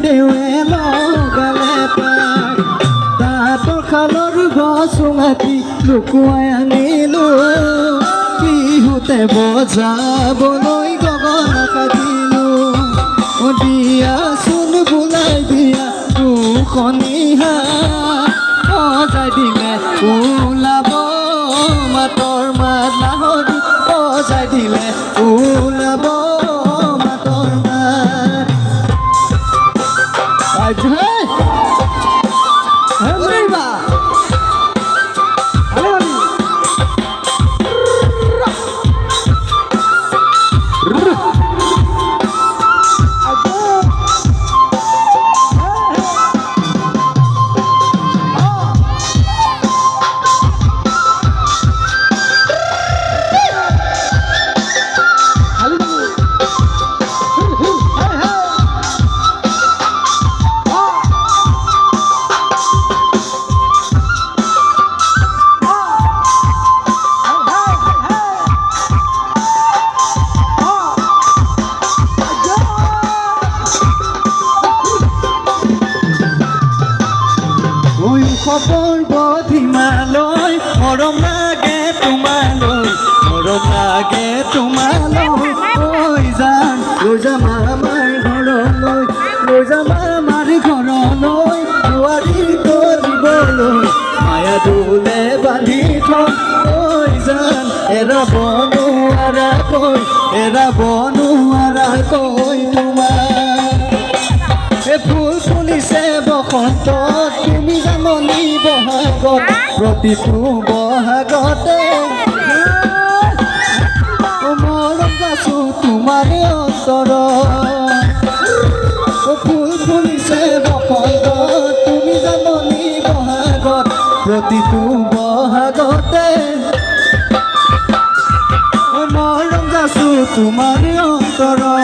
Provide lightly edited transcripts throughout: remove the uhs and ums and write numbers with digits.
দেৱে লগালে পাক তাঁতৰ শালৰ গছুমাতি লুকুৱাই আনিলো বিহুতে বজাবলৈ গগন কাটিলো দিয়াচোন বোলাই দিয়া দুখনিহা বজাই দিলে ওলাব মাতৰ মাত লাহৰি বজাই দিলে ওলাব মাতৰ মাত খবৰ গধিমালৈ মৰম লাগে তোমালৈ ঐ জান লৈ যাম আমাৰ ঘৰলৈ লৈ যাম আমাৰ ঘৰলৈ বোৱাৰী কৰিবলৈ মায়া দোলে বান্ধি থম ঐ জান এৰাব নোৱাৰাকৈ তোমাৰ ফুল ফুলিছে বসন্তত তুমি জাননী বহাগত প্ৰতিটো বহাগতে মৰম গাছো তোমাৰ অন্তৰত ফুল ফুলিছে বসন্তত তুমি জাননী বহাগত প্ৰতিটো বহাগতে মৰম গাছো তোমাৰ অন্তৰত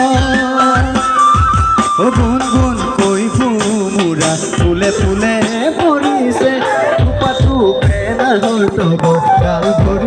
গুণ গুণ কৈ ফুমুৰা ফুলে ফুলে পৰিছে থোপা থোপে নাহৰ তব গাল ভৰি